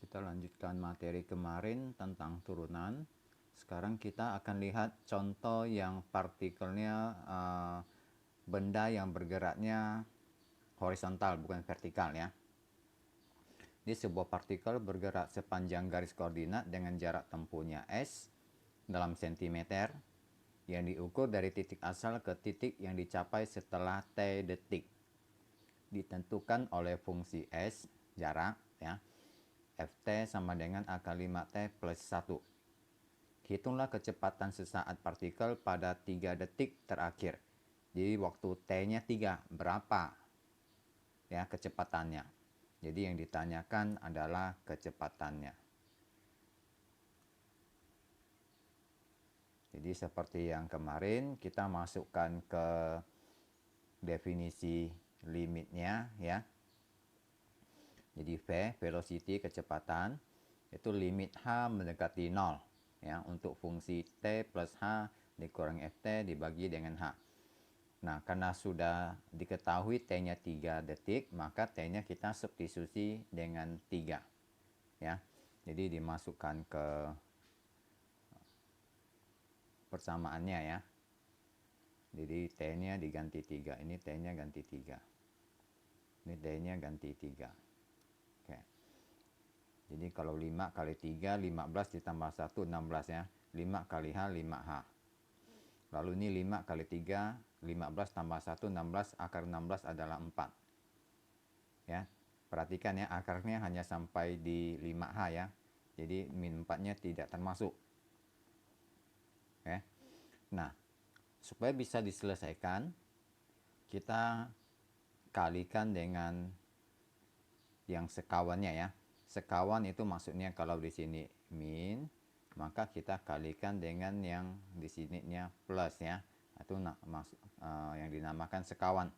Kita lanjutkan materi kemarin tentang turunan. Sekarang kita akan lihat contoh yang partikelnya benda yang bergeraknya horizontal bukan vertikal ya. Di sebuah partikel bergerak sepanjang garis koordinat dengan jarak tempuhnya S dalam sentimeter yang diukur dari titik asal ke titik yang dicapai setelah T detik. Ditentukan oleh fungsi S, jarak ya. Ft sama dengan akar 5T plus 1. Hitunglah kecepatan sesaat partikel pada 3 detik terakhir. Jadi waktu T-nya 3, berapa ya kecepatannya. Jadi yang ditanyakan adalah kecepatannya. Jadi seperti yang kemarin kita masukkan ke definisi limitnya ya. Jadi V, velocity, kecepatan, itu limit H mendekati 0. Ya, untuk fungsi T plus H dikurangi Ft dibagi dengan H. Nah, karena sudah diketahui T-nya 3 detik, maka T-nya kita substitusi dengan 3. Ya, jadi dimasukkan ke persamaannya ya. Jadi T-nya diganti 3, ini T-nya ganti 3. Ini T-nya ganti 3. Oke. Jadi kalau 5 kali 3, 15 ditambah 1, 16 ya. 5 kali H, 5H. Lalu ini 5 kali 3, 15 tambah 1, 16. Akar 16 adalah 4. Ya, perhatikan ya, akarnya hanya sampai di 5H ya. Jadi min 4-nya tidak termasuk. Oke. Nah, supaya bisa diselesaikan, kita kalikan dengan yang sekawannya ya. Sekawan itu maksudnya kalau di sini min, maka kita kalikan dengan yang di sininya plus ya. Itu yang dinamakan sekawan.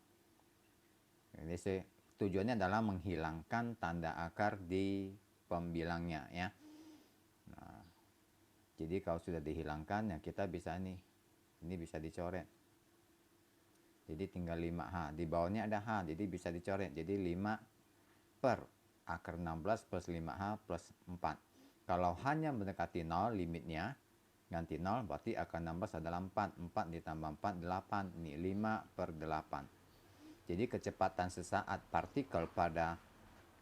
Jadi tujuannya adalah menghilangkan tanda akar di pembilangnya ya. Nah, jadi kalau sudah dihilangkan ya kita bisa nih, ini bisa dicoret. Jadi tinggal 5H, di bawahnya ada H, jadi bisa dicoret. Jadi 5 per akar 16 plus 5H plus 4. Kalau hanya mendekati 0 limitnya, ganti 0 berarti akar 16 adalah 4. 4 ditambah 4, 8. Ini 5 per 8. Jadi kecepatan sesaat partikel pada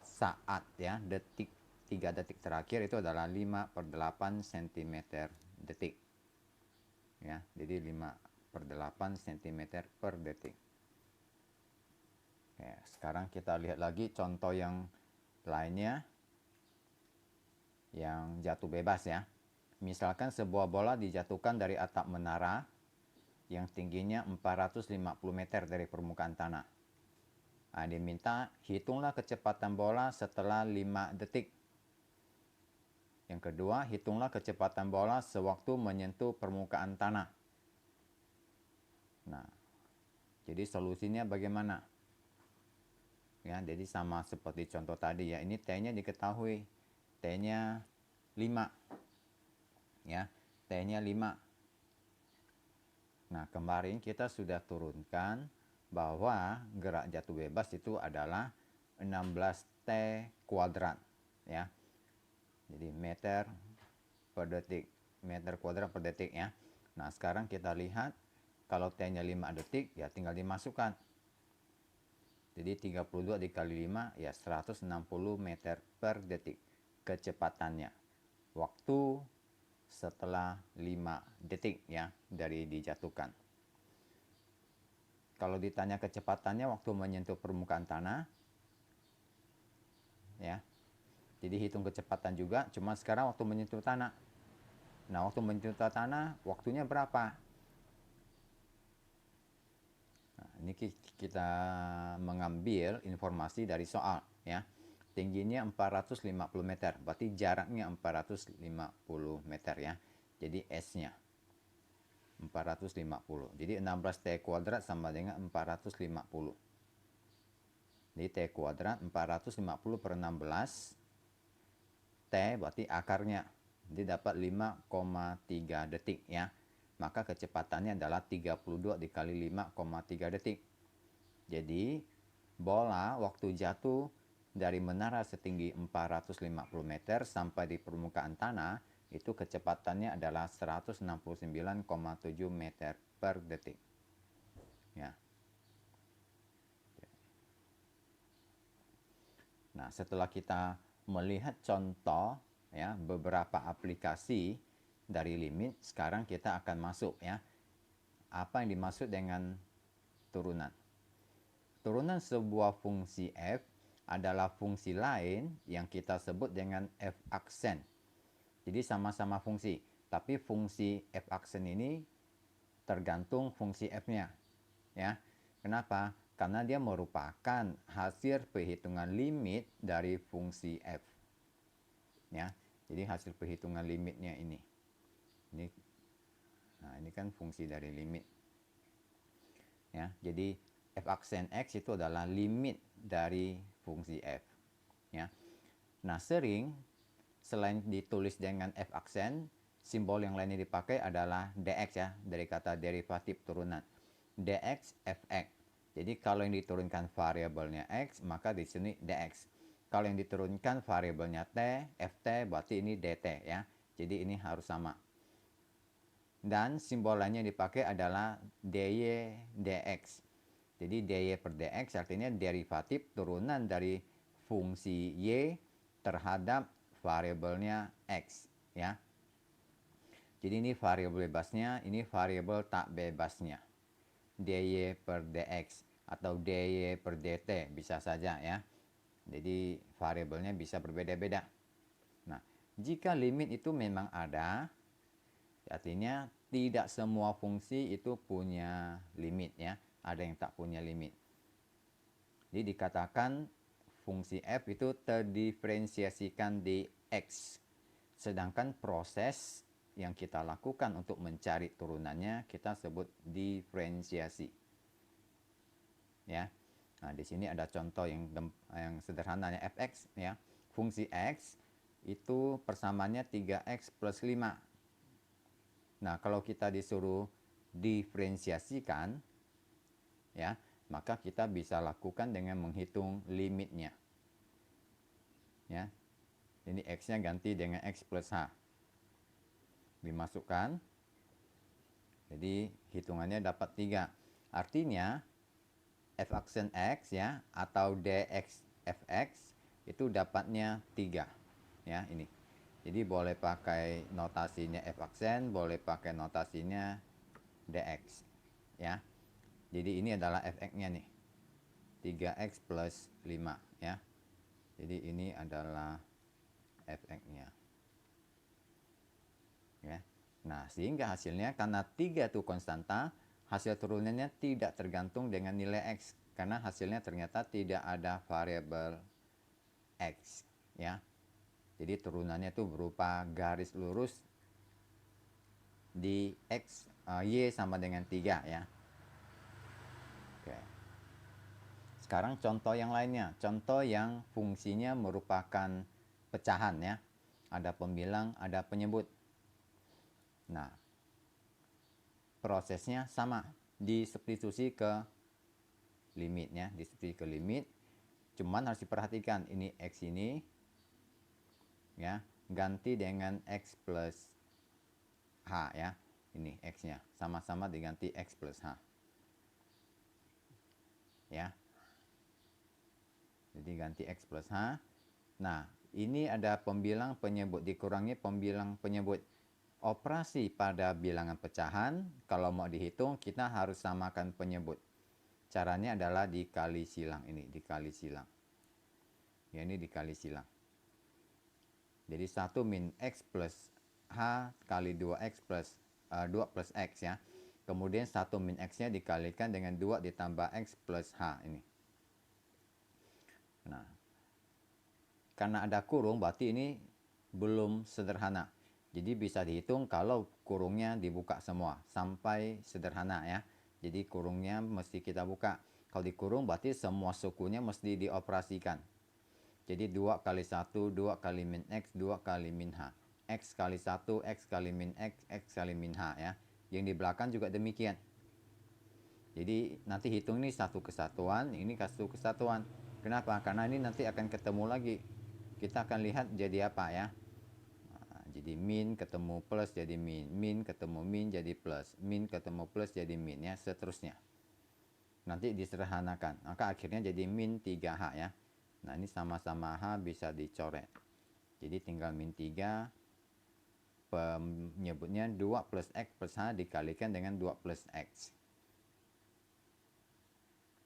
saat ya, detik 3 detik terakhir itu adalah 5 per 8 cm detik. Ya, jadi 5 per 8 cm per detik. Oke, sekarang kita lihat lagi contoh yang lainnya yang jatuh bebas ya. Misalkan sebuah bola dijatuhkan dari atap menara yang tingginya 450 meter dari permukaan tanah. Nah, diminta hitunglah kecepatan bola setelah 5 detik. Yang kedua, hitunglah kecepatan bola sewaktu menyentuh permukaan tanah. Nah, jadi solusinya bagaimana? Ya, jadi sama seperti contoh tadi ya. Ini T-nya diketahui. T-nya 5. Ya, T-nya 5. Nah, kemarin kita sudah turunkan bahwa gerak jatuh bebas itu adalah 16T kuadrat ya. Jadi meter per detik, meter kuadrat per detik ya. Nah, sekarang kita lihat kalau T-nya 5 detik ya tinggal dimasukkan. Jadi 32 dikali 5 ya 160 meter per detik kecepatannya. Waktu setelah 5 detik ya dari dijatuhkan. Kalau ditanya kecepatannya waktu menyentuh permukaan tanah ya. Jadi hitung kecepatan juga, cuma sekarang waktu menyentuh tanah. Nah, waktu menyentuh tanah waktunya berapa? Nah, ini kita mengambil informasi dari soal ya. Tingginya 450 meter, berarti jaraknya 450 meter ya. Jadi S-nya 450. Jadi 16T kuadrat sama dengan 450. Jadi T kuadrat 450 per 16. T berarti akarnya. Jadi dapat 5,3 detik ya. Maka kecepatannya adalah 32 dikali 5,3 detik. Jadi bola waktu jatuh dari menara setinggi 450 meter sampai di permukaan tanah, itu kecepatannya adalah 169,7 meter per detik. Ya. Nah, setelah kita melihat contoh ya beberapa aplikasi dari limit, sekarang kita akan masuk ya. Apa yang dimaksud dengan turunan? Turunan sebuah fungsi f adalah fungsi lain yang kita sebut dengan f aksen. Jadi sama-sama fungsi, tapi fungsi f aksen ini tergantung fungsi f-nya. Ya. Kenapa? Karena dia merupakan hasil perhitungan limit dari fungsi f. Ya. Jadi hasil perhitungan limitnya ini. Nah, ini kan fungsi dari limit. Ya, jadi f aksen x itu adalah limit dari fungsi f. Ya. Nah, sering selain ditulis dengan f aksen, simbol yang lainnya dipakai adalah dx ya, dari kata derivatif turunan. Dx fx. Jadi kalau yang diturunkan variabelnya x, maka di sini dx. Kalau yang diturunkan variabelnya t, ft, berarti ini dt ya. Jadi ini harus sama. Dan simbol lainnya yang dipakai adalah dy dx. Jadi dy per dx artinya derivatif turunan dari fungsi y terhadap variabelnya x ya. Jadi ini variabel bebasnya, ini variabel tak bebasnya. Dy per dx atau dy per dt bisa saja ya. Jadi variabelnya bisa berbeda-beda. Nah, jika limit itu memang ada, artinya tidak semua fungsi itu punya limit ya. Ada yang tak punya limit. Jadi dikatakan fungsi f itu terdiferensiasikan di x. Sedangkan proses yang kita lakukan untuk mencari turunannya kita sebut diferensiasi. Ya. Nah, di sini ada contoh yang sederhananya fx ya. Fungsi x itu persamaannya 3x plus 5. Nah, kalau kita disuruh diferensiasikan ya, maka kita bisa lakukan dengan menghitung limitnya. Ya. Ini x-nya ganti dengan x plus h. Dimasukkan. Jadi hitungannya dapat 3. Artinya f aksen x ya atau dx fx itu dapatnya 3. Ya, ini. Jadi boleh pakai notasinya f aksen, boleh pakai notasinya dx. Ya. Jadi ini adalah fx-nya nih. 3x plus 5 ya. Jadi ini adalah fx-nya. Ya. Nah, sehingga hasilnya karena 3 itu konstanta, hasil turunannya tidak tergantung dengan nilai x karena hasilnya ternyata tidak ada variabel x ya. Jadi turunannya itu berupa garis lurus di x y sama dengan 3 ya. Oke. Sekarang contoh yang lainnya, contoh yang fungsinya merupakan pecahan ya. Ada pembilang, ada penyebut. Nah, prosesnya sama, disubstitusi ke limitnya, disubstitusi ke limit. Cuman harus diperhatikan ini x ini ya, ganti dengan x plus h ya. Ini x-nya sama-sama diganti x plus h. Ya. Jadi ganti x plus h. Nah, ini ada pembilang penyebut dikurangi pembilang penyebut. Operasi pada bilangan pecahan, kalau mau dihitung kita harus samakan penyebut. Caranya adalah dikali silang ini, dikali silang. Ya, ini dikali silang. Jadi 1 min x plus h kali 2x plus 2 plus x ya. Kemudian 1 min x-nya dikalikan dengan 2 ditambah x plus h ini. Nah, karena ada kurung berarti ini belum sederhana. Jadi bisa dihitung kalau kurungnya dibuka semua sampai sederhana ya. Jadi kurungnya mesti kita buka. Kalau dikurung berarti semua sukunya mesti dioperasikan. Jadi 2 kali 1, 2 kali min x, 2 kali min h. X kali 1, x kali min x, x kali min h ya. Yang di belakang juga demikian. Jadi nanti hitung ini satu kesatuan, ini satu kesatuan. Kenapa? Karena ini nanti akan ketemu lagi. Kita akan lihat jadi apa ya. Jadi min ketemu plus jadi min, min ketemu min jadi plus, min ketemu plus jadi min ya, seterusnya. Nanti disederhanakan, maka akhirnya jadi min 3H ya. Nah ini sama-sama H bisa dicoret. Jadi tinggal min 3, penyebutnya 2 plus X plus H dikalikan dengan 2 plus X.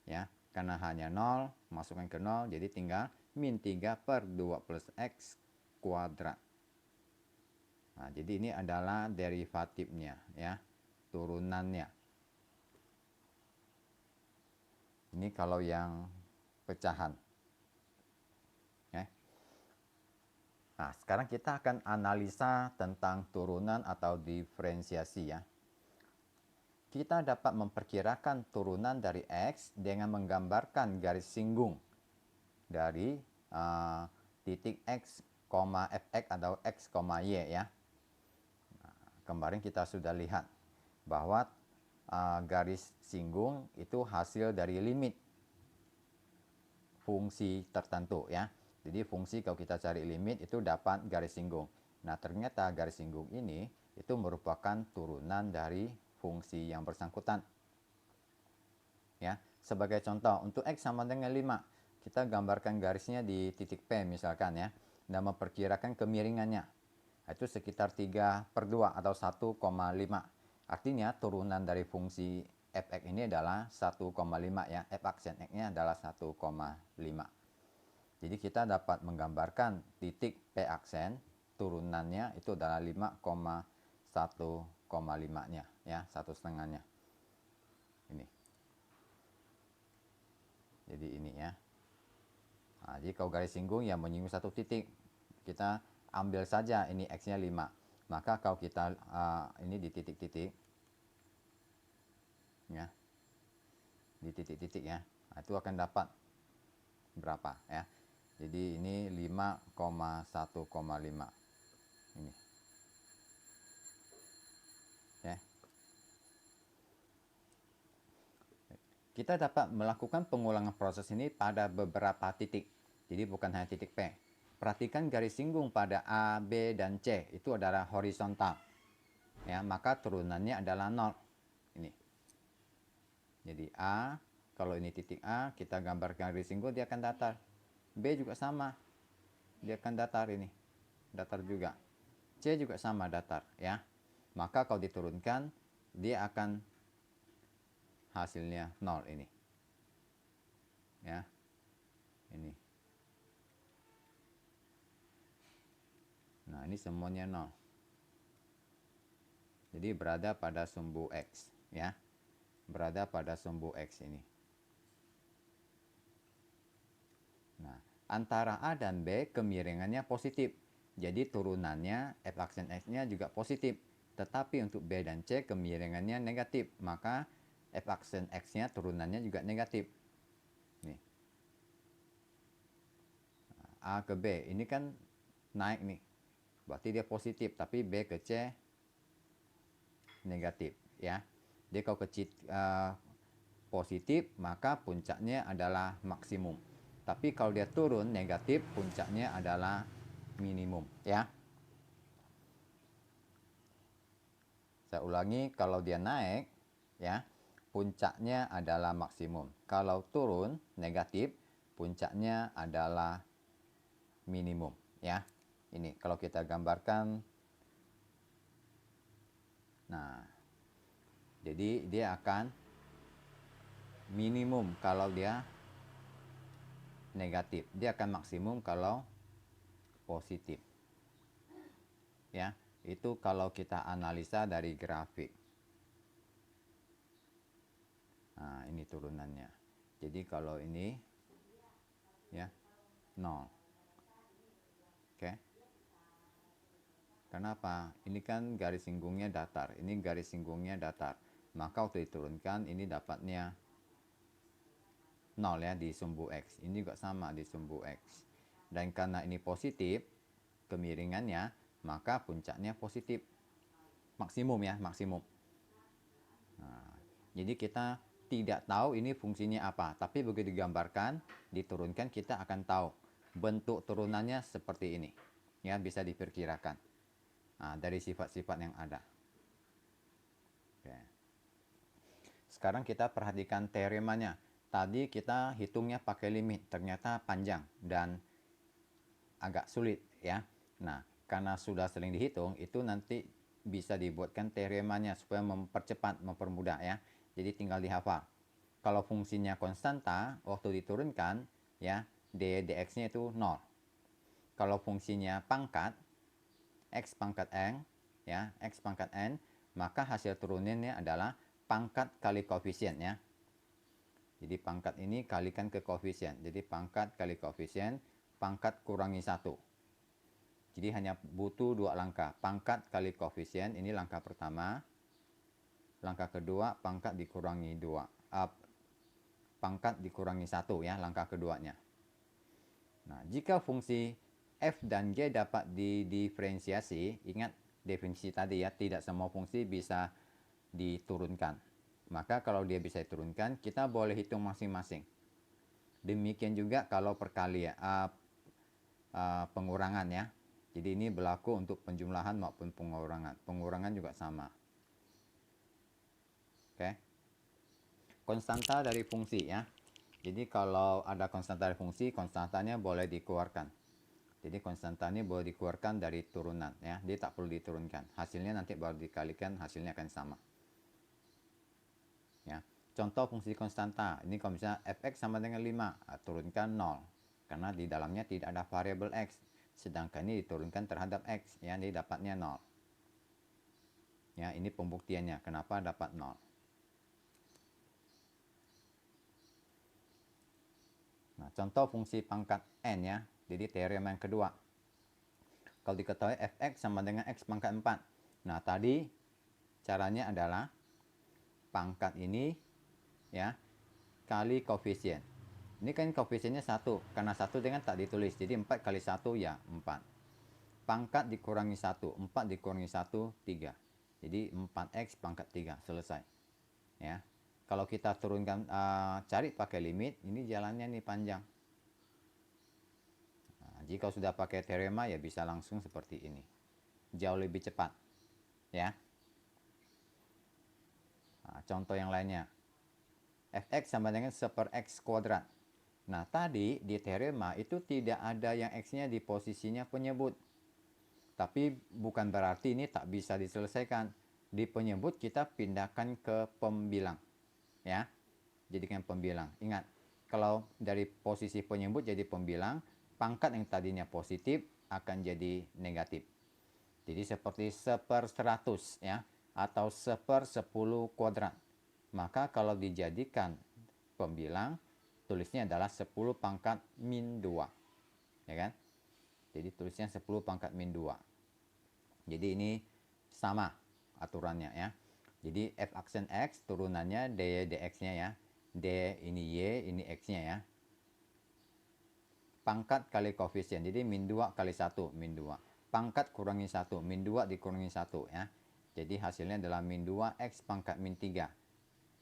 Ya, karena hanya 0, masukkan ke 0, jadi tinggal min 3 per 2 plus X kuadrat. Nah, jadi ini adalah derivatifnya ya, turunannya. Ini kalau yang pecahan. Ya. Nah, sekarang kita akan analisa tentang turunan atau diferensiasi ya. Kita dapat memperkirakan turunan dari X dengan menggambarkan garis singgung dari titik X, Fx atau X, Y ya. Kemarin kita sudah lihat bahwa garis singgung itu hasil dari limit fungsi tertentu ya. Jadi fungsi kalau kita cari limit itu dapat garis singgung. Nah ternyata garis singgung ini itu merupakan turunan dari fungsi yang bersangkutan. Ya, sebagai contoh untuk X sama dengan 5, kita gambarkan garisnya di titik P misalkan ya, dan memperkirakan kemiringannya. Itu sekitar 3/2 atau 1,5. Artinya turunan dari fungsi fx ini adalah 1,5 ya. F aksen x-nya adalah 1,5. Jadi kita dapat menggambarkan titik P aksen turunannya itu adalah 5,1,5-nya ya, 1/2-nya. Ini. Jadi ini ya. Nah, jadi kalau garis singgung yang menyinggung satu titik, kita ambil saja ini X-nya 5. Maka kalau kita ini di titik-titik ya. Di titik-titik ya. Nah, itu akan dapat berapa ya. Jadi ini 5,1,5. Ini. Ya. Kita dapat melakukan pengulangan proses ini pada beberapa titik. Jadi bukan hanya titik P. Perhatikan garis singgung pada A, B, dan C itu adalah horizontal. Ya, maka turunannya adalah 0. Ini. Jadi A, kalau ini titik A, kita gambarkan garis singgung dia akan datar. B juga sama. Dia akan datar ini. Datar juga. C juga sama datar ya. Maka kalau diturunkan dia akan hasilnya 0 ini. Ya. Ini. Nah, ini semuanya 0. Jadi berada pada sumbu X ya. Berada pada sumbu X ini. Nah, antara A dan B kemiringannya positif. Jadi turunannya F aksen X-nya juga positif. Tetapi untuk B dan C kemiringannya negatif. Maka F aksen X-nya turunannya juga negatif. Nih. A ke B ini kan naik nih. Berarti dia positif. Tapi B ke C negatif ya. Dia kalau ke positif maka puncaknya adalah maksimum. Tapi kalau dia turun negatif puncaknya adalah minimum ya. Saya ulangi, kalau dia naik ya puncaknya adalah maksimum. Kalau turun negatif puncaknya adalah minimum ya. Ini kalau kita gambarkan. Nah, jadi dia akan minimum kalau dia negatif. Dia akan maksimum kalau positif. Ya, itu kalau kita analisa dari grafik. Nah, ini turunannya. Jadi kalau ini ya 0. Oke. Kenapa? Ini kan garis singgungnya datar. Ini garis singgungnya datar. Maka waktu diturunkan ini dapatnya 0 ya di sumbu X. Ini juga sama di sumbu X. Dan karena ini positif kemiringannya, maka puncaknya positif. Maksimum ya, maksimum. Nah, jadi kita tidak tahu ini fungsinya apa, tapi begitu digambarkan, diturunkan, kita akan tahu bentuk turunannya seperti ini. Ya, bisa diperkirakan. Nah, dari sifat-sifat yang ada. Oke. Sekarang kita perhatikan teoremanya. Tadi kita hitungnya pakai limit, ternyata panjang dan agak sulit ya. Nah, karena sudah sering dihitung, itu nanti bisa dibuatkan teoremanya supaya mempercepat, mempermudah ya. Jadi tinggal dihafal. Kalau fungsinya konstanta, waktu diturunkan ya, dx-nya itu 0. Kalau fungsinya pangkat, x pangkat n ya, x pangkat n, maka hasil turunannya adalah pangkat kali koefisien ya. Jadi pangkat ini kalikan ke koefisien. Jadi pangkat kali koefisien, pangkat kurangi 1. Jadi hanya butuh 2 langkah. Pangkat kali koefisien, ini langkah pertama. Langkah kedua, pangkat dikurangi 2. Pangkat dikurangi 1 ya, langkah keduanya. Nah, jika fungsi f dan g dapat didiferensiasi, ingat definisi tadi ya, tidak semua fungsi bisa diturunkan. Maka kalau dia bisa diturunkan, kita boleh hitung masing-masing. Demikian juga kalau perkalian pengurangan ya. Jadi ini berlaku untuk penjumlahan maupun pengurangan. Pengurangan juga sama. Oke. Konstanta dari fungsi ya. Jadi kalau ada konstanta dari fungsi, konstantanya boleh dikeluarkan. Jadi konstanta ini boleh dikeluarkan dari turunan ya. Dia tak perlu diturunkan. Hasilnya nanti baru dikalikan, hasilnya akan sama. Ya. Contoh fungsi konstanta, ini kalau misalnya fx sama dengan 5, turunkan 0. Karena di dalamnya tidak ada variabel x. Sedangkan ini diturunkan terhadap x, ya, ini dapatnya 0. Ya, ini pembuktiannya, kenapa dapat 0. Nah, contoh fungsi pangkat n ya, jadi teorema yang kedua. Kalau diketahui fx sama dengan x pangkat 4. Nah, tadi caranya adalah pangkat ini ya kali koefisien. Ini kan koefisiennya 1, karena 1 dengan tak ditulis, jadi 4 kali 1 ya 4. Pangkat dikurangi 1, 4 dikurangi 1, 3. Jadi 4x pangkat 3, selesai. Ya. Kalau kita turunkan, cari pakai limit, ini jalannya nih panjang. Nah, jika sudah pakai teorema ya bisa langsung seperti ini. Jauh lebih cepat. Ya. Nah, contoh yang lainnya. Fx sama dengan 1/x kuadrat. Nah, tadi di teorema itu tidak ada yang x-nya di posisinya penyebut. Tapi bukan berarti ini tak bisa diselesaikan. Di penyebut kita pindahkan ke pembilang. Ya, jadikan pembilang. Ingat, kalau dari posisi penyebut jadi pembilang, pangkat yang tadinya positif akan jadi negatif. Jadi seperti 1/100 ya, atau 1/10 kuadrat. Maka kalau dijadikan pembilang, tulisnya adalah 10 pangkat min 2. Ya kan? Jadi tulisnya 10 pangkat min 2. Jadi ini sama aturannya ya. Jadi f aksen x turunannya dy dx-nya ya. D ini y, ini x-nya ya. Pangkat kali koefisien. Jadi min 2 kali 1, min 2. Pangkat kurangi 1, min 2 dikurangi 1 ya. Jadi hasilnya adalah min 2 x pangkat min 3.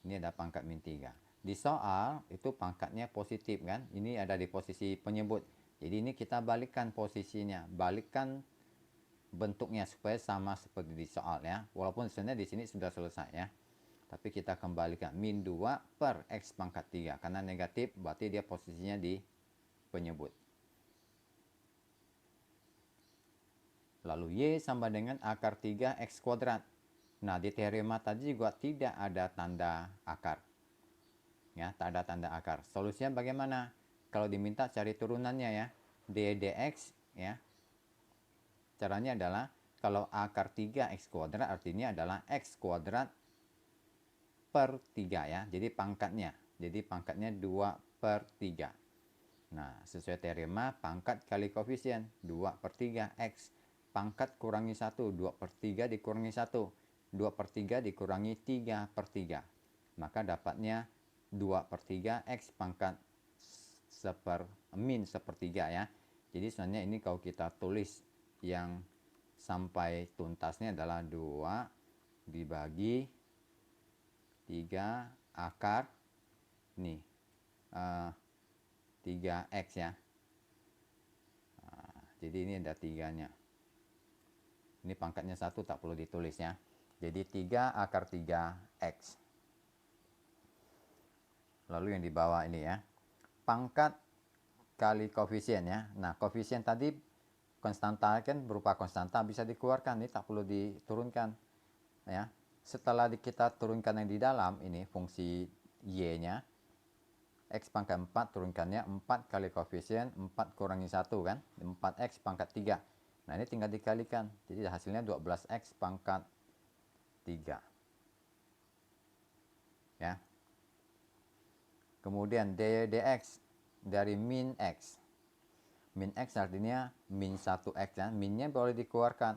Ini ada pangkat min 3. Di soal itu pangkatnya positif kan. Ini ada di posisi penyebut. Jadi ini kita balikkan posisinya. Balikkan bentuknya supaya sama seperti di soal ya. Walaupun sebenarnya di sini sudah selesai ya. Tapi kita kembalikan min 2 per x pangkat 3. Karena negatif berarti dia posisinya di penyebut. Lalu y sama dengan akar 3 x kuadrat. Nah, di teorema tadi juga tidak ada tanda akar. Ya, tak ada tanda akar. Solusinya bagaimana? Kalau diminta cari turunannya ya. D dx ya. Caranya adalah kalau akar 3x kuadrat artinya adalah x kuadrat per 3 ya. Jadi pangkatnya. Jadi pangkatnya 2/3. Nah, sesuai teorema pangkat kali koefisien 2/3 x. Pangkat kurangi 1, 2/3 dikurangi 1. 2/3 dikurangi 3/3. Maka dapatnya 2/3 x pangkat min 1/3 ya. Jadi sebenarnya ini kalau kita tulis yang sampai tuntasnya adalah 2 dibagi 3 akar nih 3x ya. Nah, jadi ini ada 3-nya. Ini pangkatnya 1, tak perlu ditulis ya. Jadi 3 akar 3x. Lalu yang di bawah ini ya, pangkat kali koefisien ya. Nah, koefisien tadi konstanta kan berupa konstanta, bisa dikeluarkan, ini tak perlu diturunkan ya. Setelah kita turunkan yang di dalam ini fungsi y-nya, x pangkat 4 turunkannya 4 kali koefisien 4 kurangi 1 kan, 4x pangkat 3. Nah, ini tinggal dikalikan, jadi hasilnya 12x pangkat 3 ya. Kemudian dx dari min x. Min x artinya min 1x ya. Minnya boleh dikeluarkan.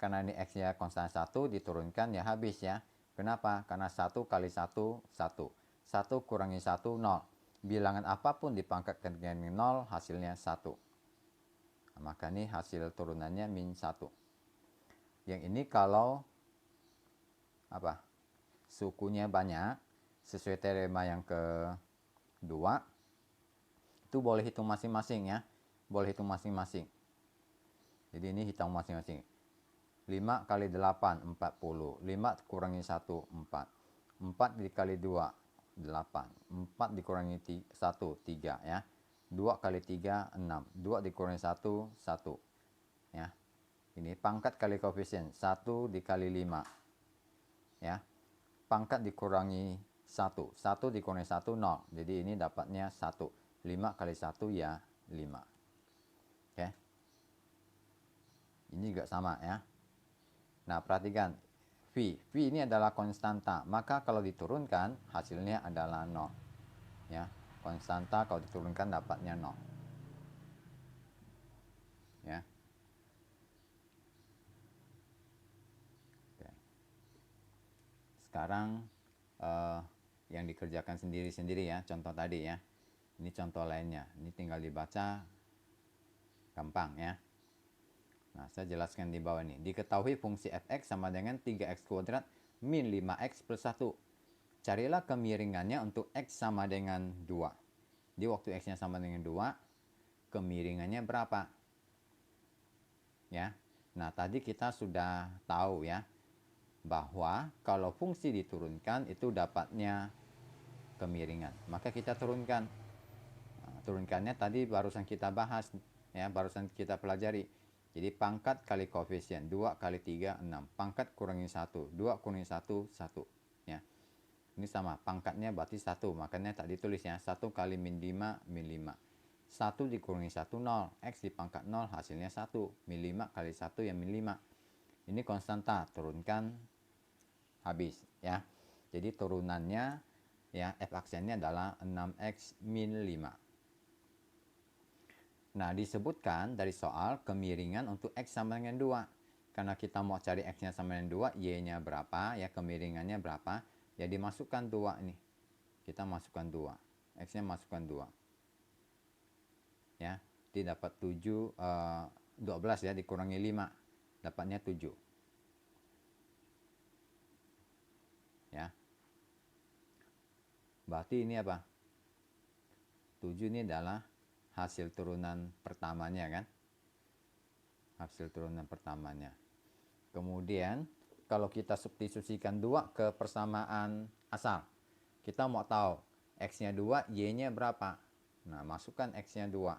Karena ini x-nya konstan 1, diturunkan ya habis ya. Kenapa? Karena 1 kali 1, 1. 1 kurangi 1, 0. Bilangan apapun dipangkatkan dengan 0, hasilnya 1. Nah, maka ini hasil turunannya min 1. Yang ini kalau apa? Sukunya banyak, sesuai teorema yang kedua, itu boleh hitung masing-masing ya. Boleh hitung masing-masing. Jadi ini hitung masing-masing. 5 kali 8, 40. 5 kurangi 1, 4. 4 dikali 2, 8. 4 dikurangi 1, 3 ya. 2 kali 3, 6. 2 dikurangi 1, 1. Ya. Ini pangkat kali koefisien. 1 dikali 5. Ya. Pangkat dikurangi 1. 1 dikurangi 1, 0. Jadi ini dapatnya 1. 5 kali 1 ya 5. Oke. Ini juga sama ya. Nah, perhatikan. V ini adalah konstanta. Maka kalau diturunkan, hasilnya adalah 0. Ya. Konstanta kalau diturunkan dapatnya 0. Ya. Oke. Sekarang yang dikerjakan sendiri-sendiri ya, contoh tadi ya. Ini contoh lainnya. Ini tinggal dibaca, gampang ya. Nah, saya jelaskan di bawah ini. Diketahui fungsi fx sama dengan 3x kuadrat min 5x plus 1. Carilah kemiringannya untuk x sama dengan 2. Di waktu x-nya sama dengan 2, kemiringannya berapa? Ya. Nah, tadi kita sudah tahu ya, bahwa kalau fungsi diturunkan itu dapatnya kemiringan. Maka kita turunkan. Nah, turunkannya tadi barusan kita bahas ya, barusan kita pelajari. Jadi pangkat kali koefisien 2 kali 3, 6. Pangkat kurangi 1. 2 kurangi 1, 1. Ya. Ini sama. Pangkatnya berarti 1. Makanya tak ditulis ya. 1 kali min 5, min 5. 1 dikurangi 1, 0. X di pangkat 0 hasilnya 1. Min 5 kali 1 ya min 5. Ini konstanta. Turunkan habis ya. Jadi turunannya ya f aksennya adalah 6x min 5. Nah, disebutkan dari soal kemiringan untuk x sama dengan 2. Karena kita mau cari x-nya sama dengan 2, y-nya berapa, ya kemiringannya berapa, ya dimasukkan 2 ini. Kita masukkan 2. X-nya masukkan 2. Ya, dia dapat 7, 12 ya, dikurangi 5. Dapatnya 7. Ya. Berarti ini apa? 7 ini adalah hasil turunan pertamanya kan, hasil turunan pertamanya. Kemudian kalau kita substitusikan 2 ke persamaan asal, kita mau tahu x-nya 2, y-nya berapa. Nah, masukkan x-nya 2.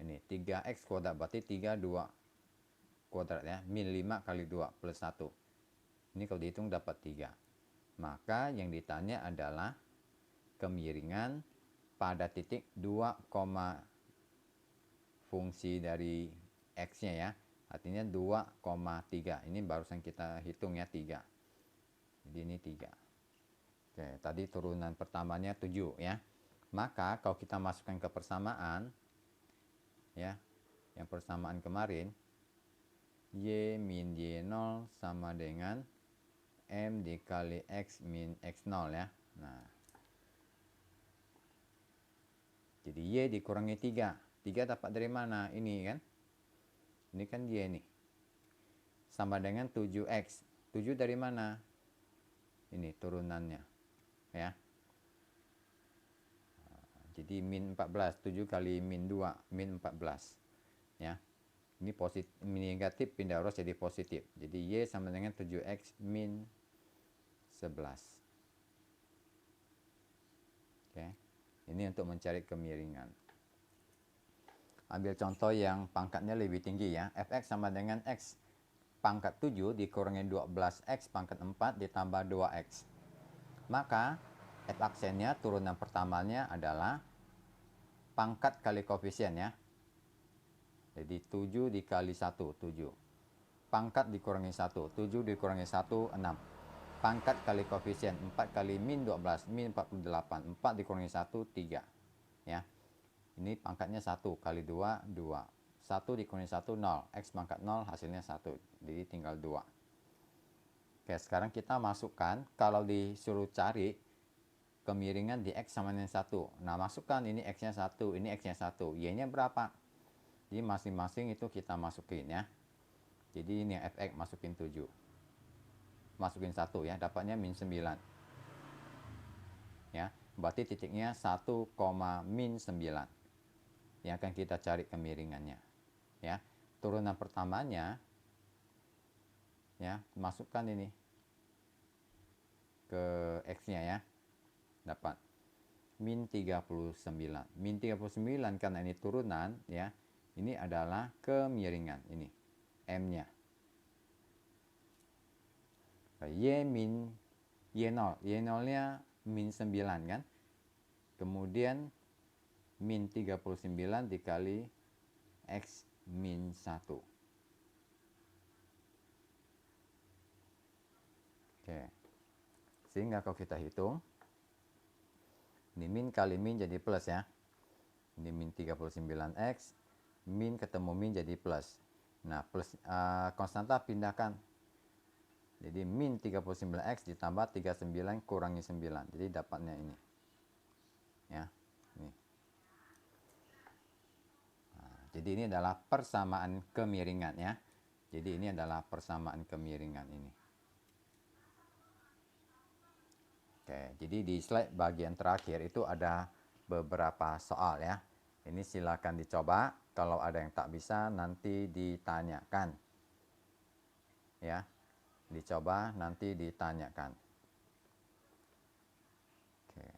Ini 3x kuadrat berarti 3 2 kuadrat ya, min 5 kali 2 plus 1. Ini kalau dihitung dapat 3. Maka yang ditanya adalah kemiringan pada titik 2, fungsi dari x-nya ya. Artinya 2,3. Ini barusan kita hitung ya 3. Jadi ini 3. Oke, tadi turunan pertamanya 7 ya. Maka kalau kita masukkan ke persamaan ya, yang persamaan kemarin, y min y0 sama dengan m dikali x min x0 ya. Nah, jadi y dikurangi 3. 3 dapat dari mana? Ini kan. Ini kan y nih. Sama dengan 7x. 7 dari mana? Ini turunannya. Ya. Jadi min 14, 7 kali min 2, min 14. Ya. Ini positif, negatif pindah arus jadi positif. Jadi Y sama dengan 7X min 11. Oke. Ini untuk mencari kemiringan. Ambil contoh yang pangkatnya lebih tinggi ya. Fx sama dengan X pangkat 7 dikurangi 12X pangkat 4 ditambah 2X. Maka F aksennya turunan pertamanya adalah pangkat kali koefisien ya. Jadi 7 dikali 1, 7. Pangkat dikurangi 1, 7 dikurangi 1, 6. Pangkat kali koefisien, 4 kali min 12, min 48. 4 dikurangi 1, 3. Ya. Ini pangkatnya 1 kali 2, 2. 1 dikurangi 1, 0. X pangkat 0 hasilnya 1. Jadi tinggal 2. Oke, sekarang kita masukkan, kalau disuruh cari kemiringan di X sama dengan 1. Nah, masukkan ini X-nya 1, ini X-nya 1. Y-nya berapa? Jadi masing-masing itu kita masukin ya. Jadi ini Fx masukin 7. Masukin 1 ya, dapatnya min 9. Ya, berarti titiknya 1, min 9. Yang akan kita cari kemiringannya. Ya, turunan pertamanya ya, masukkan ini ke X-nya ya. Dapat min 39. Min 39 karena ini turunan ya. Ini adalah kemiringan ini. M-nya. Y0. Y0-nya min 9 kan. Kemudian min 39 dikali X min 1. Oke. Sehingga kalau kita hitung, ini min kali min jadi plus ya. Ini min 39X, min ketemu min jadi plus. Nah, plus konstanta pindahkan. Jadi min 39X ditambah 39 kurangi 9. Jadi dapatnya ini. Ya. Ini. Nah, jadi ini adalah persamaan kemiringan ya. Jadi ini adalah persamaan kemiringan ini. Oke, jadi di slide bagian terakhir itu ada beberapa soal ya. Ini silakan dicoba. Kalau ada yang tak bisa nanti ditanyakan. Ya. Dicoba nanti ditanyakan. Oke.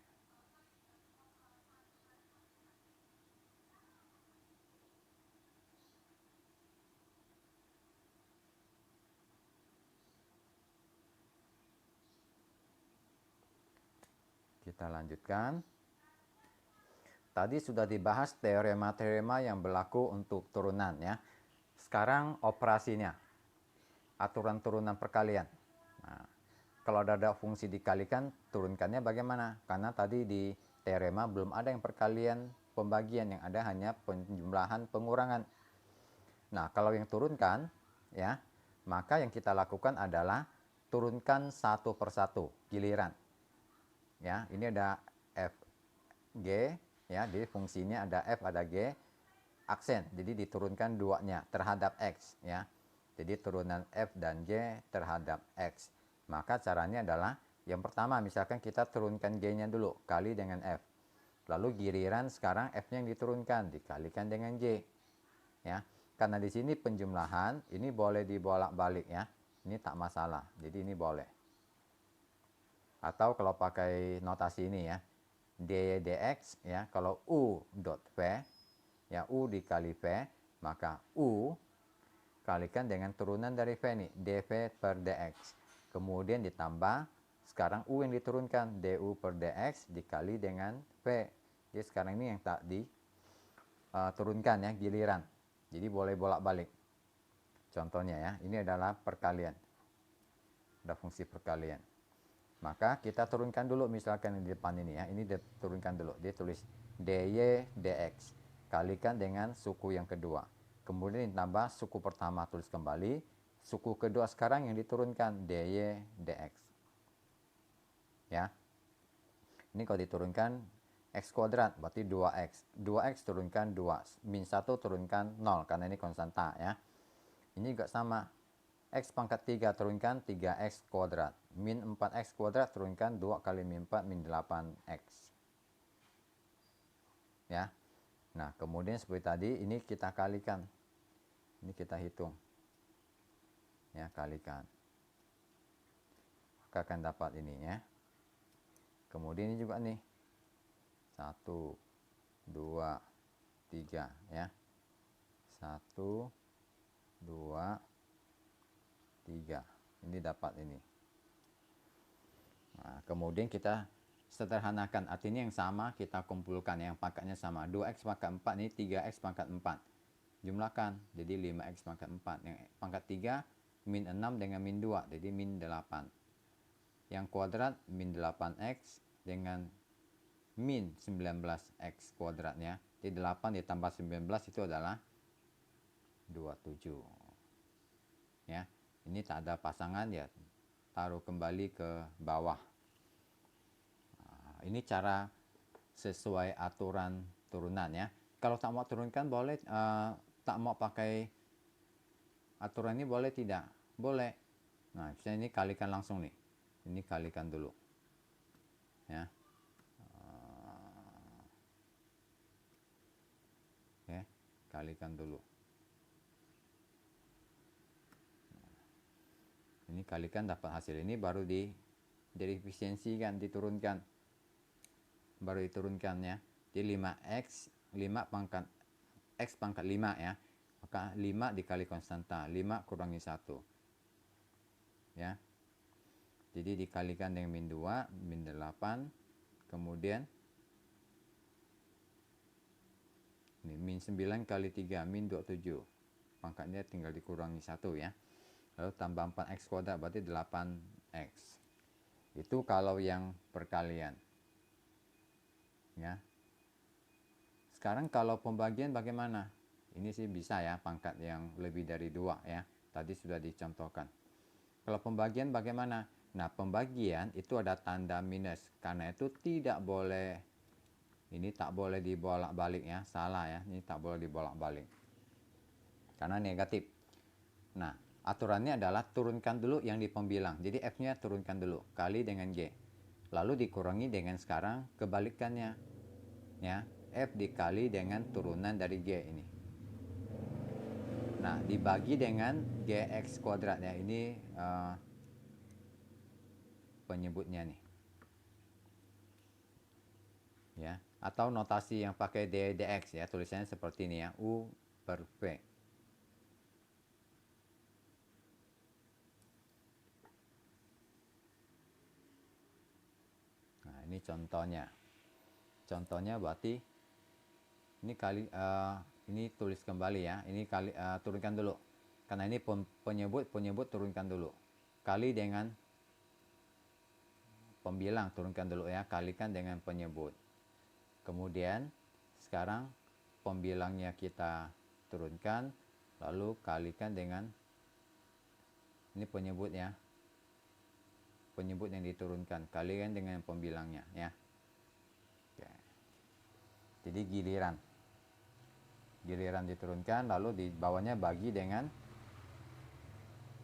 Kita lanjutkan. Tadi sudah dibahas teorema-teorema yang berlaku untuk turunan ya. Sekarang operasinya. Aturan turunan perkalian. Nah, kalau ada fungsi dikalikan, turunkannya bagaimana? Karena tadi di teorema belum ada yang perkalian pembagian, yang ada hanya penjumlahan pengurangan. Nah, kalau yang turunkan ya, maka yang kita lakukan adalah turunkan satu persatu, giliran. Ya, ini ada F, G, ya, jadi fungsinya ada F, ada G, aksen, jadi diturunkan duanya terhadap X, ya. Jadi turunan F dan G terhadap X. Maka caranya adalah, yang pertama misalkan kita turunkan G-nya dulu, kali dengan F. Lalu giliran sekarang F-nya yang diturunkan, dikalikan dengan G. Ya, karena di sini penjumlahan, ini boleh dibolak-balik ya. Ini tak masalah, jadi ini boleh. Atau kalau pakai notasi ini ya, dy dx ya, kalau u dot v ya, u dikali v, maka u kalikan dengan turunan dari v nih, dv per dx, kemudian ditambah sekarang u yang diturunkan, du per dx dikali dengan v. Jadi sekarang ini yang tak diturunkan ya, giliran, jadi boleh bolak-balik. Contohnya ya, ini adalah perkalian, ada fungsi perkalian. Maka kita turunkan dulu misalkan di depan ini ya. Ini diturunkan dulu. Dia tulis dy dx. Kalikan dengan suku yang kedua. Kemudian ditambah suku pertama, tulis kembali. Suku kedua sekarang yang diturunkan dy dx. Ya. Ini kalau diturunkan x kuadrat berarti 2x. 2x turunkan 2. Min 1 turunkan 0 karena ini konstanta ya. Ini juga sama. X pangkat 3 turunkan 3x kuadrat. Min 4x kuadrat turunkan 2 kali min 4 min 8x. ya. Nah, kemudian seperti tadi ini kita kalikan. Ini kita hitung. Ya, kalikan. Maka akan dapat ini ya. Kemudian ini juga nih. 1 2 3 ya. 1 2 3. Ini dapat ini. Nah, kemudian kita sederhanakan, artinya yang sama kita kumpulkan, yang pangkatnya sama. 2x pangkat 4 ini 3x pangkat 4. Jumlahkan, jadi 5x pangkat 4. Yang pangkat 3 min 6 dengan min 2, jadi min 8. Yang kuadrat min 8x dengan min 19x kuadratnya. Jadi 8 ditambah 19 itu adalah 27. Ya, ini tak ada pasangan ya, taruh kembali ke bawah. Nah, ini cara sesuai aturan turunan ya. Kalau tak mau turunkan boleh, tak mau pakai aturan ini boleh tidak? Boleh. Nah, misalnya ini kalikan langsung nih. Ini kalikan dulu. Ya. Oke, kalikan dulu. Ini kalikan dapat hasil ini, baru jadi efisiensikan, diturunkan. Baru diturunkan ya. Jadi 5x, 5 pangkat x pangkat 5 ya. Maka 5 dikali konstanta, 5 kurangi 1. Ya. Jadi dikalikan dengan min 2, min 8. Kemudian ini min 9 kali 3, min 27. Pangkatnya tinggal dikurangi 1 ya. Lalu tambah 4x kuadrat berarti 8x. Itu kalau yang perkalian. Ya. Sekarang kalau pembagian bagaimana? Ini sih bisa ya, pangkat yang lebih dari 2 ya. Tadi sudah dicontohkan. Kalau pembagian bagaimana? Nah, pembagian itu ada tanda minus. Karena itu tidak boleh, ini tak boleh dibolak-balik ya. Salah ya, ini tak boleh dibolak-balik. Karena negatif. Nah, aturannya adalah turunkan dulu yang di pembilang. Jadi F-nya turunkan dulu, kali dengan G. Lalu dikurangi dengan sekarang kebalikannya. Ya, F dikali dengan turunan dari G ini. Nah, dibagi dengan GX kuadrat ya. Ini penyebutnya nih. Ya, atau notasi yang pakai dx ya, tulisannya seperti ini ya, U per V. Nah, ini contohnya. Contohnya berarti ini kali ini tulis kembali ya. Ini kali turunkan dulu. Karena ini penyebut turunkan dulu. Kali dengan pembilang turunkan dulu ya, kalikan dengan penyebut. Kemudian sekarang pembilangnya kita turunkan, lalu kalikan dengan ini penyebut ya. Penyebut yang diturunkan, kalikan dengan pembilangnya ya. Oke. Jadi giliran diturunkan, lalu di bawahnya bagi dengan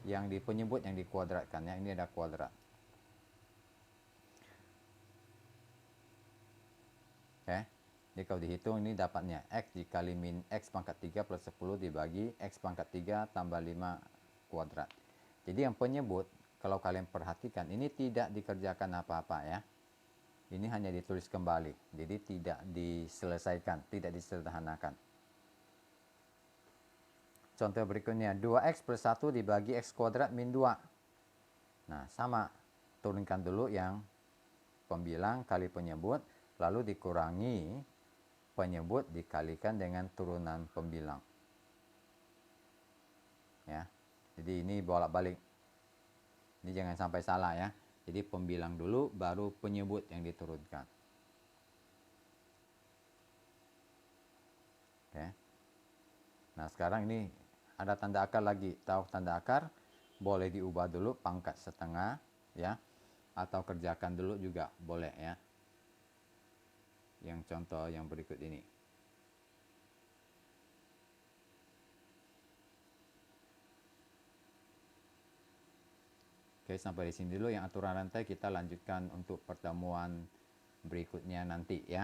yang di penyebut yang dikuadratkan ya. Ini ada kuadrat. Oke. Jadi kalau dihitung ini dapatnya X dikali min X pangkat 3 plus 10 dibagi X pangkat 3 tambah 5 kuadrat. Jadi yang penyebut, kalau kalian perhatikan, ini tidak dikerjakan apa-apa ya. Ini hanya ditulis kembali. Jadi tidak diselesaikan, tidak disederhanakan. Contoh berikutnya, 2x plus 1 dibagi x kuadrat min 2. Nah, sama. Turunkan dulu yang pembilang kali penyebut, lalu dikurangi penyebut dikalikan dengan turunan pembilang. Ya. Jadi ini bolak-balik. Ini jangan sampai salah ya. Jadi pembilang dulu baru penyebut yang diturunkan. Oke. Nah, sekarang ini ada tanda akar lagi. Tahu tanda akar? Boleh diubah dulu pangkat setengah ya. Atau kerjakan dulu juga boleh ya. Yang contoh yang berikut ini. Oke, sampai di sini dulu yang aturan rantai, kita lanjutkan untuk pertemuan berikutnya nanti ya.